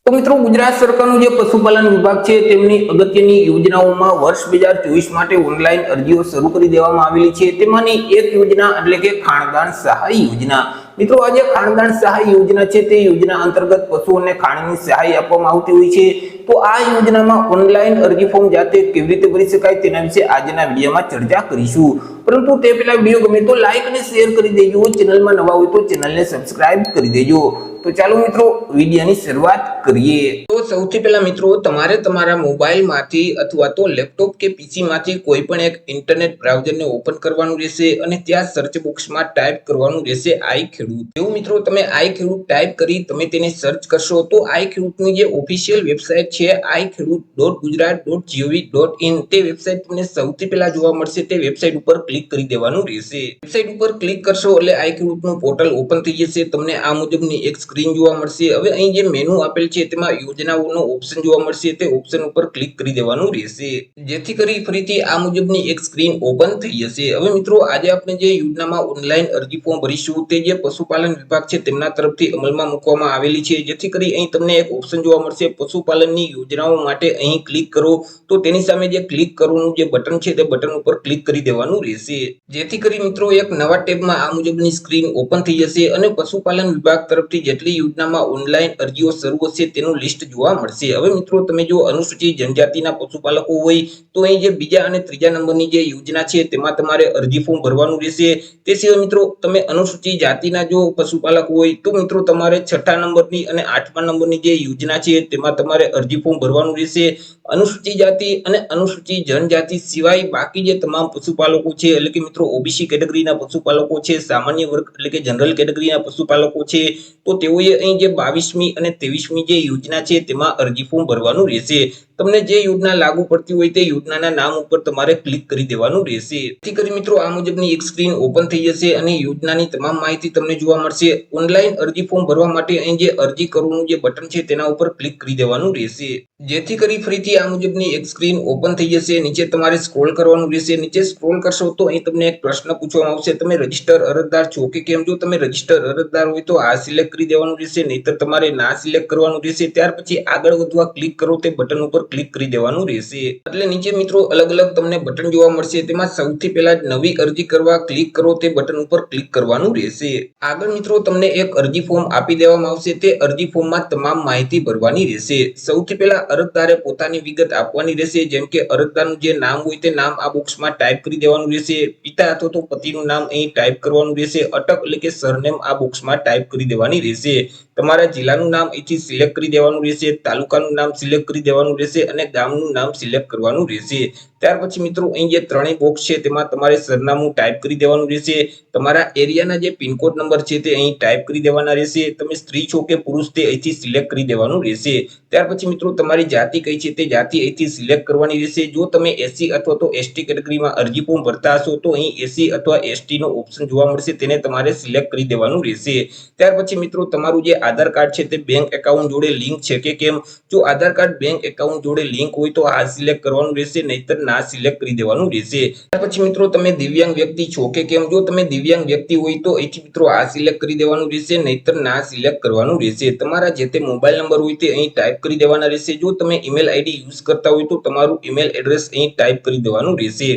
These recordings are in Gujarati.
તો મિત્રો ગુજરાત સરકારનું જે પશુપાલન વિભાગ છે તેમની અગત્યની યોજનાઓમાં વર્ષ 2024 માટે ઓનલાઈન અરજીઓ શરૂ કરી દેવામાં આવેલી છે। તેમાંની એક યોજના એટલે કે ખાણદાન સહાય યોજના। મિત્રો આ જે ખાણદાન સહાય યોજના છે તે યોજના અંતર્ગત પશુઓને ખાણની સહાય આપવામાં આવતી હોય છે। તો આ યોજનામાં ઓનલાઈન અરજી ફોર્મ જાતે કેવી રીતે ભરી શકાય તેના વિશે આજના વિડીયોમાં ચર્ચા કરીશું। પરંતુ તે પહેલા વિડીયો ગમે તો લાઈક અને શેર કરી દેજો, ચેનલમાં નવા હોય તો ચેનલને સબસ્ક્રાઇબ કરી દેજો। તો ચાલો મિત્રો વિડીયોની શરૂઆત કરીએ। તો સૌથી પહેલા મિત્રો તમારે તમારા મોબાઈલમાંથી અથવા તો લેપટોપ કે પીસી માંથી કોઈ પણ એક ઇન્ટરનેટ બ્રાઉઝરને ઓપન કરવાનું રહેશે અને ત્યાં સર્ચ બોક્સમાં ટાઈપ કરવાનું રહેશે આઈ ખેડૂત। એવું મિત્રો તમે આઈ ખેડૂત ટાઈપ કરી તમે તેને સર્ચ કરશો તો આઈ ખેડૂતની જે ઓફિશિયલ વેબસાઇટ છે iKhedoot.gujarat.gov.in તે વેબસાઇટ તમને સૌથી પહેલા જોવા મળશે। તે વેબસાઇટ ઉપર ક્લિક કરી દેવાનું રહેશે। વેબસાઇટ ઉપર ક્લિક કરશો એટલે આઈ ખેડૂતનું પોર્ટલ ઓપન થઈ જશે। તમને આ મુજબની એક સ્ક્રીન જોવા મળશે। હવે અહીં જે મેનુ આપેલ છે તેમાં યોજનાઓનો ઓપ્શન જોવા મળશે। તે ઓપ્શન ઉપર ક્લિક કરી દેવાનું રહેશે જેથી કરી ફરીથી આ મુજબની એક સ્ક્રીન ઓપન થઈ જશે। હવે મિત્રો આજે આપણે જે યોજનામાં ઓનલાઈન અરજી ફોર્મ ભરીશું તે જે પશુપાલન વિભાગ છે તેમના તરફથી અમલમાં મૂકવામાં આવેલી છે। જેથી કરી અહીં તમને એક ઓપ્શન જોવા મળશે પશુપાલનની યોજનાઓ માટે। અહીં ક્લિક કરો તો તેની સામે જે ક્લિક કરવાનું જે બટન છે તે બટન ઉપર ક્લિક કરી દેવાનું રહેશે જેથી કરી મિત્રો એક નવા ટેબમાં આ મુજબની સ્ક્રીન ઓપન થઈ જશે અને પશુપાલન વિભાગ તરફથી જેટલી યોજનામાં ઓનલાઈન અરજીઓ શરૂ હશે તેનું લિસ્ટ જોવા મળશે। હવે મિત્રો તમે જો અનુસૂચિત જનજાતિના પશુપાલકો હોય તો અહીં જે બીજા અને ત્રીજા નંબરની જે યોજના છે તેમાં તમારે અરજી ફોર્મ ભરવાનું રહેશે। તે સિવાય મિત્રો તમે અનુસૂચિત જાતિના જો પશુપાલક હોય તો મિત્રો તમારે 6થા નંબરની અને 8મા નંબરની જે યોજના છે તેમાં તમારે અરજી ફોર્મ ભરવાનું રહેશે। અનુસૂચિત જાતિ અને અનુસૂચિત જનજાતિ સિવાય બાકી જે તમામ પશુપાલકો છે એટલે કે મિત્રો ઓબીસી કેટેગરીના પશુપાલકો છે, સામાન્ય વર્ગ એટલે કે જનરલ કેટેગરીના પશુપાલકો છે તો તેઓએ અહીં જે 22મી અને 23મી જે યોજના છે તેમાં અરજી ફોર્મ ભરવાનું રહેશે। તમને જે યોજના લાગુ પડતી હોય તે યોજનાના નામ ઉપર તમારે ક્લિક કરી દેવાનું રહેશે જેથી કરી મિત્રો આ મુજબની એક સ્ક્રીન ઓપન થઈ જશે અને યોજનાની તમામ માહિતી તમને જોવા મળશે। ઓનલાઈન અરજી ફોર્મ ભરવા માટે અહીં જે અરજી કરવાનું જે બટન છે તેના ઉપર ક્લિક કરી દેવાનું રહેશે જેથી કરી ફરીથી આ મુજબની એક સ્ક્રીન ઓપન થઈ જશે। નીચે તમારે સ્ક્રોલ કરવાનું રહેશે। નીચે સ્ક્રોલ કરશો તો અહીં તમને એક પ્રશ્ન પૂછવામાં આવશે તમે રજીસ્ટર અરજદાર છો કે કેમ। જો તમે રજીસ્ટર અરજદાર હોય તો આ સિલેક્ટ કરી દેવાનું રહેશે, નહીતર તમારે ના સિલેક્ટ કરવાનું રહેશે। ત્યાર પછી આગળ વધવા ક્લિક કરો તે બટન ઉપર ક્લિક કરી દેવાનું રહેશે। એટલે નીચે મિત્રો અલગ અલગ તમને બટન જોવા મળશે। તેમાં સૌથી પહેલા નવી અરજી કરવા ક્લિક કરો તે બટન ઉપર ક્લિક કરવાનું રહેશે। આગળ મિત્રો તમને એક અરજી ફોર્મ આપી દેવામાં આવશે। તે અરજી ફોર્મમાં તમામ માહિતી ભરવાની રહેશે। સૌથી પહેલા અરજદારે પોતાની વિગત આપવાની રહેશે જેમ કે અરજદારનું જે નામ હોય તે નામ આ બોક્સમાં ટાઈપ કરી દેવાનું રહેશે। પિતા અથવા તો પતિનું નામ અહીં ટાઈપ કરવાનું રહેશે। અટક એટલે કે સરનેમ આ બોક્સમાં ટાઈપ કરી દેવાની રહેશે। તમારા જિલ્લાનું નામ અહીંથી સિલેક્ટ કરી દેવાનું રહેશે, તાલુકાનું નામ સિલેક્ટ કરી દેવાનું રહેશે અને ગામનું નામ સિલેક્ટ કરવાનું રહેશે। ત્યાર પછી મિત્રો અહીં જે ત્રણેય બોક્સ છે તેમાં તમારે સરનામું ટાઈપ કરી દેવાનું રહેશે। તમારા એરિયાના જે પિનકોડ નંબર છે તે અહીં ટાઈપ કરી દેવાના રહેશે। તમે સ્ત્રી છો કે પુરુષ તે અહીંથી સિલેક્ટ કરી દેવાનું રહેશે। ત્યાર પછી મિત્રો તમારી જાતિ કઈ છે તે જાતિ અહીંથી સિલેક્ટ કરવાની રહેશે। જો તમે એસસી અથવા તો એસટી કેટેગરીમાં અરજી ફોર્મ ભરતા હશો તો અહીં એસસી અથવા એસટી નો ઓપ્શન જોવા મળશે, તેને તમારે સિલેક્ટ કરી દેવાનું રહેશે। ત્યાર પછી મિત્રો તમારું જે આધાર કાર્ડ છે તે બેંક એકાઉન્ટ જોડે લિંક છે કે કેમ। જો આધાર કાર્ડ બેંક એકાઉન્ટ જોડે લિંક હોય તો આ સિલેક્ટ કરવાનું રહેશે, નહીતર ના સિલેક્ટ કરી દેવાનું રહેશે। ત્યાર પછી મિત્રો તમે દિવ્યાંગ વ્યક્તિ છો કે કેમ। જો તમે દિવ્યાંગ વ્યક્તિ હોય તો અહીંથી મિત્રો આ સિલેક્ટ કરી દેવાનું રહેશે, નહીતર ના સિલેક્ટ કરવાનું રહેશે। તમારા જે તે મોબાઈલ નંબર હોય તે અહીં ટાઈપ કરી દેવાના રહેશે। જો તમે ઈમેલ આઈડી યુઝ કરતા હોય તો તમારું ઈમેલ એડ્રેસ અહીં ટાઈપ કરી દેવાનું રહેશે।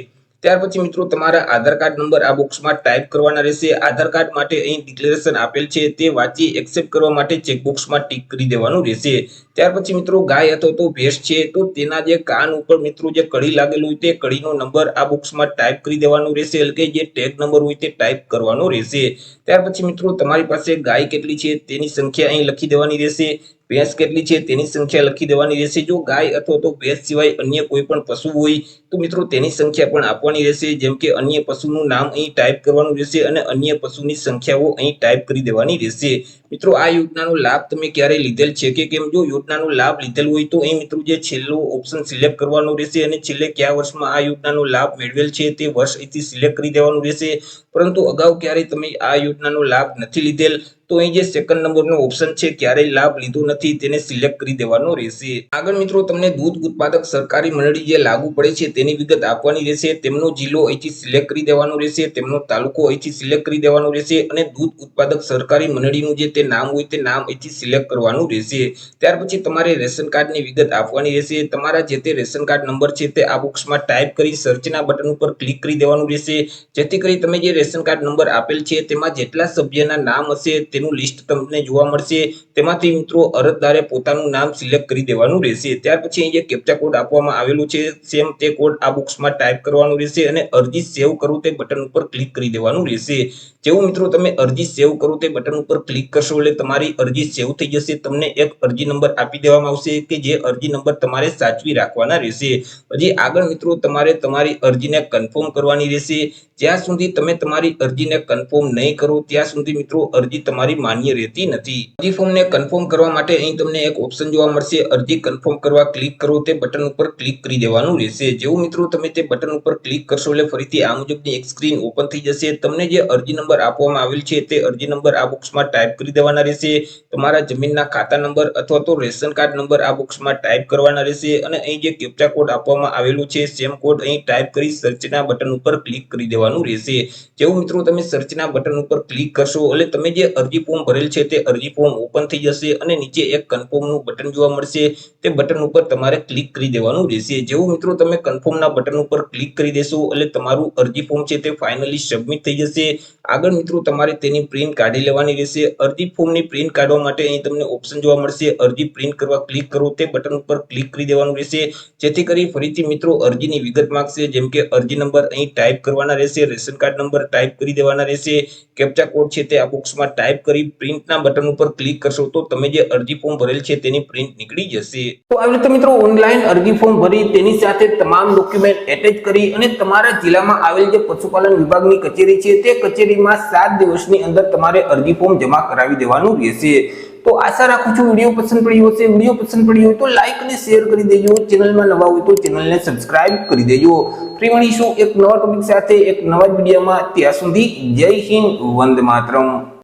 ત્યાર પછી મિત્રો તમારા આધાર કાર્ડ નંબર આ બોક્સમાં ટાઈપ કરવાના રહેશે। આધાર કાર્ડ માટે અહીં ડિક્લેરેશન આપેલ છે તે વાંચી એક્સેપ્ટ કરવા માટે ચેકબોક્સમાં ટિક કરી દેવાનું રહેશે। ત્યાર પછી મિત્રો ગાય અથવા તો ભેંસ છે તો તેના જે કાન ઉપર મિત્રો જે કડી લાગેલું હોય તે કડીનો નંબર આ બોક્સમાં ટાઈપ કરી દેવાનો રહેશે, એટલે કે જે ટેગ નંબર હોય તે ટાઈપ કરવાનો રહેશે। ત્યાર પછી મિત્રો તમારી પાસે ગાય કેટલી છે તેની સંખ્યા અહીં લખી દેવાની રહેશે। ભેંસ કેટલી છે તેની સંખ્યા લખી દેવાની રહેશે। જો ગાય અથવા તો ભેંસ સિવાય અન્ય કોઈ પણ પશુ હોય તો મિત્રો તેની સંખ્યા પણ આપવાની રહેશે, જેમ કે અન્ય પશુનું નામ અહીં ટાઈપ કરવાનું રહેશે અને અન્ય પશુની સંખ્યાઓ અહીં ટાઈપ કરી દેવાની રહેશે। મિત્રો આ યોજનાનો લાભ તમે ક્યારે લીધેલ છે કે કેમ। જો યોજનાનો લાભ લીધેલ હોય તો અહીં મિત્રો જે છેલ્લો ઓપ્શન સિલેક્ટ કરવાનો રહેશે અને છેલ્લે કયા વર્ષમાં આ યોજનાનો લાભ મેળવેલ છે તે વર્ષ અહીંથી સિલેક્ટ કરી દેવાનું રહેશે। પરંતુ અગાઉ ક્યારે તમે આ યોજનાનો લાભ નથી લીધેલ તો અહીં જે સેકન્ડ નંબરનો ઓપ્શન છે ક્યારેય લાભ લીધો નથી તેને સિલેક્ટ કરી દેવાનો રહેશે. આગળ મિત્રો તમને દૂધ ઉત્પાદક સહકારી મંડળી જે લાગુ પડે છે તેની વિગત આપવાની રહેશે. તેમનો જિલ્લો અહીંથી સિલેક્ટ કરી દેવાનો રહેશે, તેમનો તાલુકો અહીંથી સિલેક્ટ કરી દેવાનો રહેશે અને દૂધ ઉત્પાદક સહકારી મંડળીનું જે તે નામ હોય તે નામ અહીંથી સિલેક્ટ કરવાનું રહેશે. ત્યાર પછી તમારે રેશન કાર્ડની વિગત આપવાની રહેશે. તમારા જે તે રેશન કાર્ડ નંબર છે તે આ બોક્સમાં ટાઈપ કરી સર્ચના બટન ઉપર ક્લિક કરી દેવાનું રહેશે, જેથી કરી તમે જે રેશન કાર્ડ નંબર આપેલ છે તેમાં જેટલા સભ્યના નામ હશે તેનું લિસ્ટ તમને જોવા મળશે. તેમાંથી મિત્રો અરજદારે પોતાનું નામ સિલેક્ટ કરી દેવાનું રહેશે. ત્યાર પછી અહીં જે કેપ્ચા કોડ આપવામાં આવેલું છે સેમ તે કોડ આ બોક્સમાં ટાઈપ કરવાનું રહેશે અને અરજી સેવ કરો તે બટન ઉપર ક્લિક કરી દેવાનું રહેશે. જેવું મિત્રો તમે અરજી સેવ કરો તે બટન ઉપર ક્લિક કરશો એટલે તમારી અરજી સેવ થઈ જશે. તમને એક અરજી નંબર આપી દેવામાં આવશે કે જે અરજી નંબર તમારે સાચવી રાખવાના રહેશે. હજી આગળ મિત્રો તમારે તમારી અરજીને કન્ફર્મ કરવાની રહેશે. જ્યાં સુધી તમે તમારી અરજીને કન્ફર્મ નહીં કરો ત્યાં સુધી મિત્રો અરજી તમારી માન્ય રહેતી નથી. અરજી ફોર્મને કન્ફર્મ કરવા માટે અહીં તમને એક ઓપ્શન જોવા મળશે, અરજી કન્ફર્મ કરવા ક્લિક કરો તે બટન ઉપર ક્લિક કરી દેવાનું રહેશે. જેવું મિત્રો તમે તે બટન ઉપર ક્લિક કરશો એટલે ફરીથી આ મુજબની એક સ્ક્રીન ઓપન થઈ જશે. તમને જે અરજી નંબર આપવામાં આવેલ છે તે અરજી નંબર આ બોક્સમાં ટાઈપ કરી દેવાના રહેશે. તમારા જમીનના ખાતા નંબર અથવા તો રેશન કાર્ડ નંબર આ બોક્સમાં ટાઈપ કરવાના રહેશે અને અહીં જે કેપ્ચા કોડ આપવામાં આવેલું છે સેમ કોડ અહીં ટાઈપ કરી સર્ચના બટન ઉપર ક્લિક કરી દેવાનું રહેશે. જેવું મિત્રો તમે સર્ચના બટન ઉપર ક્લિક કરશો એટલે તમે જે અરજી ફોર્મ ભરેલ છે તે અરજી ફોર્મ ઓપન થઈ જશે અને નીચે એક કન્ફર્મનું બટન જોવા મળશે. તે બટન ઉપર તમારે ક્લિક કરી દેવાનું રહેશે. જેવું મિત્રો તમે કન્ફર્મના બટન ઉપર ક્લિક કરી દેશો એટલે તમારું અરજી ફોર્મ છે તે ફાઇનલી સબમિટ થઈ જશે. આગળ મિત્રો તમારે તેની પ્રિન્ટ કાઢી લેવાની રહેશે. અરજી ફોર્મની પ્રિન્ટ કાઢવા માટે અહીં તમને ઓપ્શન જોવા મળશે, અરજી પ્રિન્ટ કરવા ક્લિક કરો તે બટન ઉપર ક્લિક કરી દેવાનું રહેશે. જેથી કરી ફરીથી મિત્રો અરજીની વિગત માંગશે, જેમ કે અરજી નંબર અહીં ટાઈપ કરવાના રહેશે, રેશન કાર્ડ નંબર ટાઈપ કરી દેવાના રહેશે, કેપ્ચા કોડ છે તે આ બોક્સમાં ટાઈપ કરી પ્રિન્ટના બટન ઉપર ક્લિક કરશો તો તમે જે અરજી ફોર્મ ભરેલ છે તેની પ્રિન્ટ નીકળી જશે. તો આવી રીતે મિત્રો ઓનલાઈન અરજી ફોર્મ ભરી તેની સાથે તમામ ડોક્યુમેન્ટ એટેચ કરી અને તમારા જિલ્લામાં આવેલ જે પશુપાલન વિભાગની કચેરી છે તે કચેરીમાં 7 દિવસની અંદર તમારે અરજી ફોર્મ જમા કરાવી દેવાનું રહેશે. તો આશા રાખું છું વિડીયો પસંદ પડ્યો હશે. વિડીયો પસંદ પડ્યો હોય તો લાઈક અને શેર કરી દેજો. ચેનલમાં નવા હોય તો ચેનલને સબસ્ક્રાઇબ કરી દેજો. ફરી મળીશું એક નવા ટોપિક સાથે એક નવા વિડીયોમાં. ત્યાં સુધી જય હિન્દ, વંદે માતરમ.